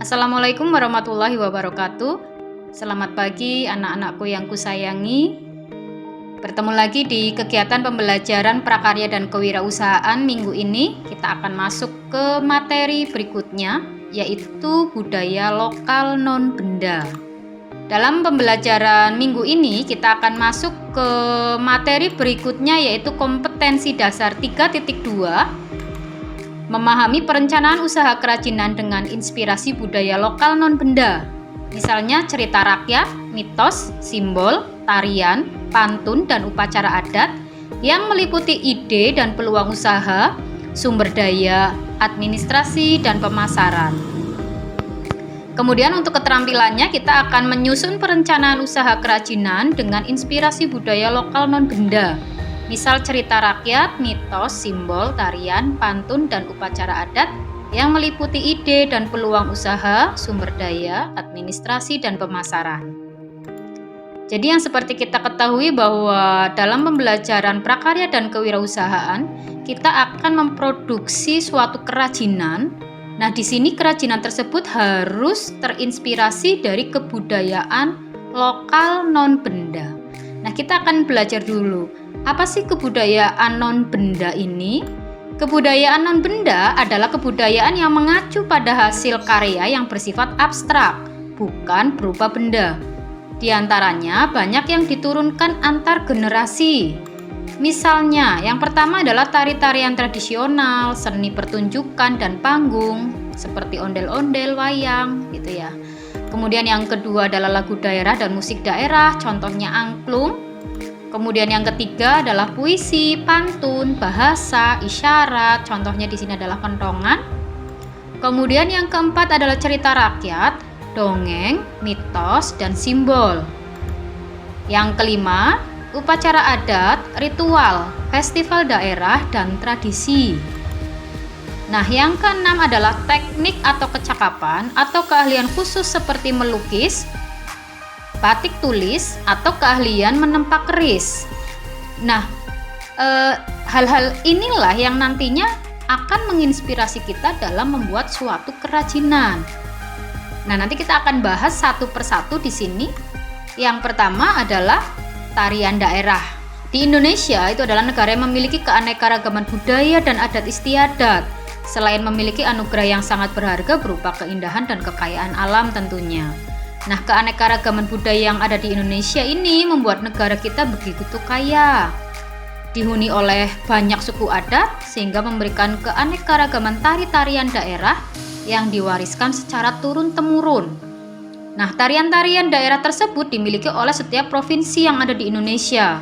Assalamualaikum warahmatullahi wabarakatuh. Selamat pagi anak-anakku yang kusayangi. Bertemu lagi di kegiatan pembelajaran prakarya dan kewirausahaan minggu ini. Kita akan masuk ke materi berikutnya, yaitu budaya lokal non-benda. Dalam pembelajaran minggu ini kita akan masuk ke materi berikutnya, yaitu kompetensi dasar 3.2, memahami perencanaan usaha kerajinan dengan inspirasi budaya lokal non-benda. Misalnya cerita rakyat, mitos, simbol, tarian, pantun, dan upacara adat yang meliputi ide dan peluang usaha, sumber daya, administrasi, dan pemasaran. Kemudian untuk keterampilannya kita akan menyusun perencanaan usaha kerajinan dengan inspirasi budaya lokal non-benda. Misal cerita rakyat, mitos, simbol, tarian, pantun, dan upacara adat yang meliputi ide dan peluang usaha, sumber daya, administrasi, dan pemasaran. Jadi yang seperti kita ketahui bahwa dalam pembelajaran prakarya dan kewirausahaan, kita akan memproduksi suatu kerajinan. Nah, di sini kerajinan tersebut harus terinspirasi dari kebudayaan lokal non-benda. Nah, kita akan belajar dulu. Apa sih kebudayaan non-benda ini? Kebudayaan non-benda adalah kebudayaan yang mengacu pada hasil karya yang bersifat abstrak, bukan berupa benda. Di antaranya banyak yang diturunkan antar generasi. Misalnya, yang pertama adalah tari-tarian tradisional, seni pertunjukan dan panggung, seperti ondel-ondel, wayang, gitu ya. Kemudian yang kedua adalah lagu daerah dan musik daerah, contohnya angklung. Kemudian yang ketiga adalah puisi, pantun, bahasa, isyarat, contohnya di sini adalah kentongan. Kemudian yang keempat adalah cerita rakyat, dongeng, mitos, dan simbol. Yang kelima, upacara adat, ritual, festival daerah, dan tradisi. Nah, yang keenam adalah teknik atau kecakapan atau keahlian khusus seperti melukis, batik tulis, atau keahlian menempa keris. Nah, hal-hal inilah yang nantinya akan menginspirasi kita dalam membuat suatu kerajinan. Nah, nanti kita akan bahas satu persatu di sini. Yang pertama adalah tarian daerah. Di Indonesia itu adalah negara yang memiliki keanekaragaman budaya dan adat istiadat. Selain memiliki anugerah yang sangat berharga berupa keindahan dan kekayaan alam tentunya. Nah, keanekaragaman budaya yang ada di Indonesia ini membuat negara kita begitu kaya. Dihuni oleh banyak suku adat sehingga memberikan keanekaragaman tari-tarian daerah yang diwariskan secara turun-temurun. Nah, tarian-tarian daerah tersebut dimiliki oleh setiap provinsi yang ada di Indonesia.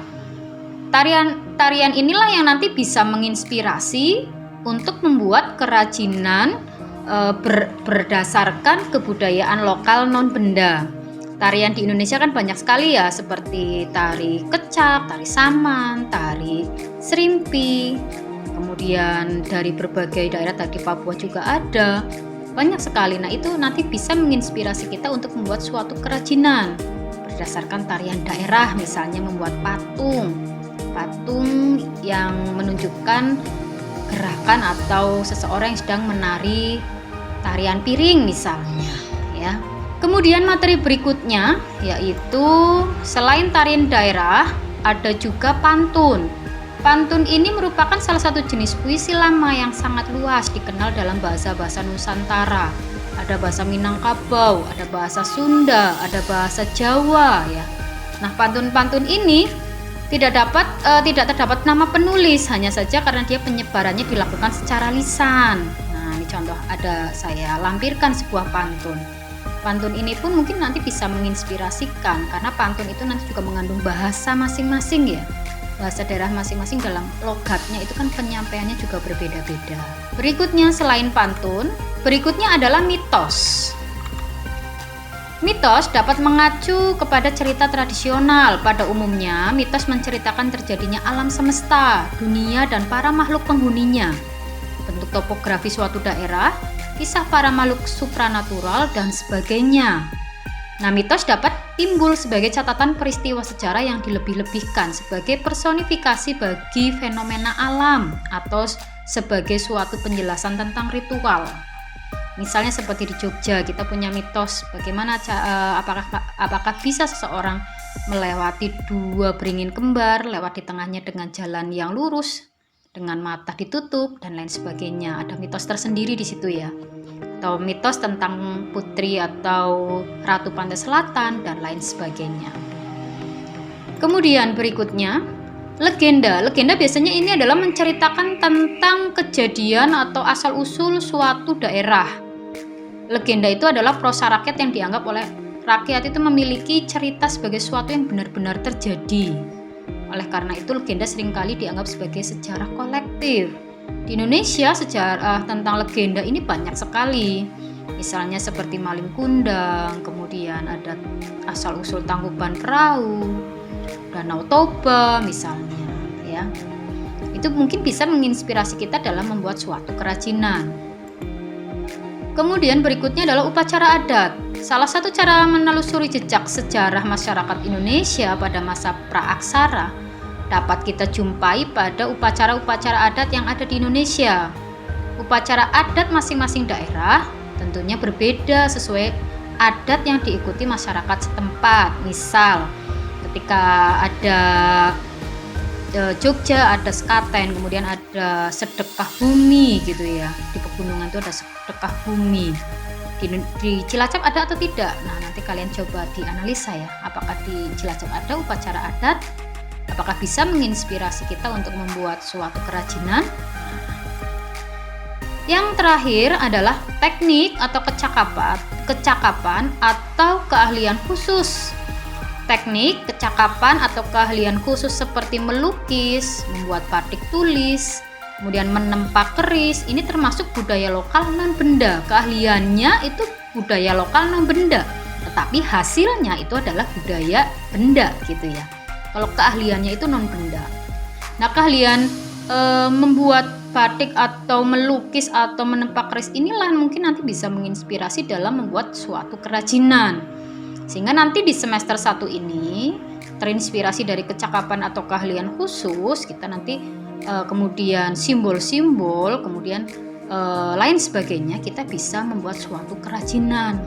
Tarian inilah yang nanti bisa menginspirasi untuk membuat kerajinan berdasarkan kebudayaan lokal non-benda. Tarian di Indonesia kan banyak sekali ya, seperti tari kecak, tari saman, tari serimpi. Kemudian dari berbagai daerah, tadi Papua juga ada. Banyak sekali. Nah, itu nanti bisa menginspirasi kita untuk membuat suatu kerajinan berdasarkan tarian daerah, misalnya membuat patung yang menunjukkan gerakan atau seseorang yang sedang menari tarian piring misalnya, ya. Kemudian materi berikutnya yaitu selain tarian daerah ada juga pantun. Pantun ini merupakan salah satu jenis puisi lama yang sangat luas dikenal dalam bahasa-bahasa Nusantara. Ada bahasa Minangkabau, ada bahasa Sunda, ada bahasa Jawa, ya. Nah, pantun-pantun ini tidak terdapat nama penulis, hanya saja karena dia penyebarannya dilakukan secara lisan. Nah, ini contoh, ada saya lampirkan sebuah pantun. Pantun ini pun mungkin nanti bisa menginspirasikan karena pantun itu nanti juga mengandung bahasa masing-masing, ya. Bahasa daerah masing-masing dalam logatnya itu kan penyampaiannya juga berbeda-beda. Berikutnya selain pantun, berikutnya adalah mitos. Mitos dapat mengacu kepada cerita tradisional. Pada umumnya, mitos menceritakan terjadinya alam semesta, dunia, dan para makhluk penghuninya. Bentuk topografi suatu daerah, kisah para makhluk supranatural, dan sebagainya. Nah, mitos dapat timbul sebagai catatan peristiwa sejarah yang dilebih-lebihkan sebagai personifikasi bagi fenomena alam atau sebagai suatu penjelasan tentang ritual. Misalnya seperti di Jogja, kita punya mitos bagaimana apakah bisa seseorang melewati dua beringin kembar, lewat di tengahnya dengan jalan yang lurus, dengan mata ditutup dan lain sebagainya. Ada mitos tersendiri di situ ya. Atau mitos tentang putri atau ratu pantai selatan dan lain sebagainya. Kemudian berikutnya, legenda. Legenda biasanya ini adalah menceritakan tentang kejadian atau asal-usul suatu daerah. Legenda itu adalah prosa rakyat yang dianggap oleh rakyat itu memiliki cerita sebagai sesuatu yang benar-benar terjadi. Oleh karena itu, legenda seringkali dianggap sebagai sejarah kolektif. Di Indonesia, sejarah tentang legenda ini banyak sekali. Misalnya seperti Malin Kundang, kemudian ada asal-usul Tangkuban Perahu, Danau Toba misalnya, ya. Itu mungkin bisa menginspirasi kita dalam membuat suatu kerajinan. Kemudian berikutnya adalah upacara adat. Salah satu cara menelusuri jejak sejarah masyarakat Indonesia pada masa praaksara dapat kita jumpai pada upacara-upacara adat yang ada di Indonesia. Upacara adat masing-masing daerah tentunya berbeda sesuai adat yang diikuti masyarakat setempat. Misal, ketika ada Jogja ada sekaten, kemudian ada sedekah bumi gitu ya. Di pegunungan itu ada sedekah bumi. Di Cilacap ada atau tidak? Nah, nanti kalian coba dianalisa ya. Apakah di Cilacap ada upacara adat? Apakah bisa menginspirasi kita untuk membuat suatu kerajinan? Yang terakhir adalah teknik atau kecakapan atau keahlian khusus. Teknik, kecakapan atau keahlian khusus seperti melukis, membuat batik tulis, kemudian menempa keris, ini termasuk budaya lokal non-benda. Keahliannya itu budaya lokal non-benda, tetapi hasilnya itu adalah budaya benda gitu ya. Kalau keahliannya itu non-benda. Nah, keahlian membuat batik atau melukis atau menempa keris inilah mungkin nanti bisa menginspirasi dalam membuat suatu kerajinan. Sehingga nanti di semester 1 ini terinspirasi dari kecakapan atau keahlian khusus, kita nanti kemudian simbol-simbol, kemudian lain sebagainya, kita bisa membuat suatu kerajinan.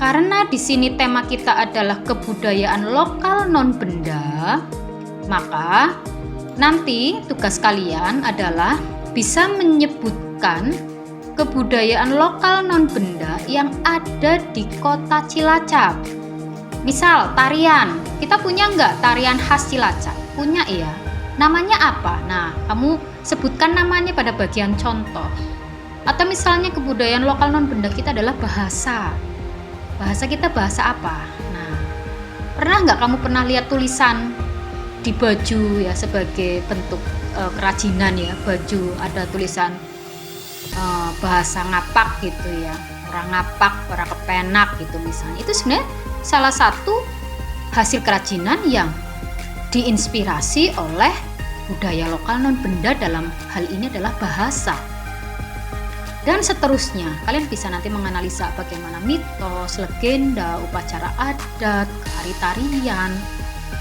Karena di sini tema kita adalah kebudayaan lokal non-benda, maka nanti tugas kalian adalah bisa menyebutkan kebudayaan lokal non-benda yang ada di kota Cilacap. Misal tarian, kita punya nggak tarian khas Cilacap? Punya ya. Namanya apa? Nah, kamu sebutkan namanya pada bagian contoh. Atau misalnya kebudayaan lokal non-benda kita adalah bahasa. Bahasa kita bahasa apa? Nah, pernah nggak kamu pernah lihat tulisan di baju ya sebagai bentuk kerajinan ya, baju ada tulisan bahasa ngapak gitu ya, orang ngapak, orang kepenak gitu misalnya. Itu sebenarnya salah satu hasil kerajinan yang diinspirasi oleh budaya lokal non-benda, dalam hal ini adalah bahasa. Dan seterusnya, kalian bisa nanti menganalisa bagaimana mitos, legenda, upacara adat, tarian,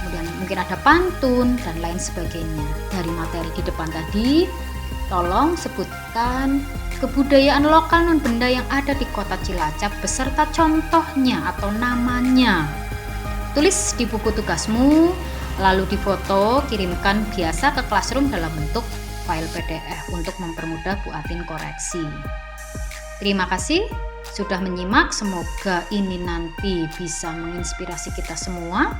kemudian mungkin ada pantun dan lain sebagainya. Dari materi di depan tadi, tolong sebutkan kebudayaan lokal non-benda yang ada di kota Cilacap beserta contohnya atau namanya. Tulis di buku tugasmu, lalu difoto, kirimkan biasa ke Classroom dalam bentuk file PDF untuk mempermudah Bu Atin koreksi. Terima kasih sudah menyimak, semoga ini nanti bisa menginspirasi kita semua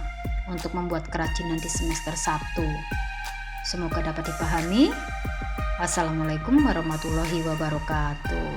untuk membuat kerajinan di semester 1. Semoga dapat dipahami. Wassalamualaikum warahmatullahi wabarakatuh.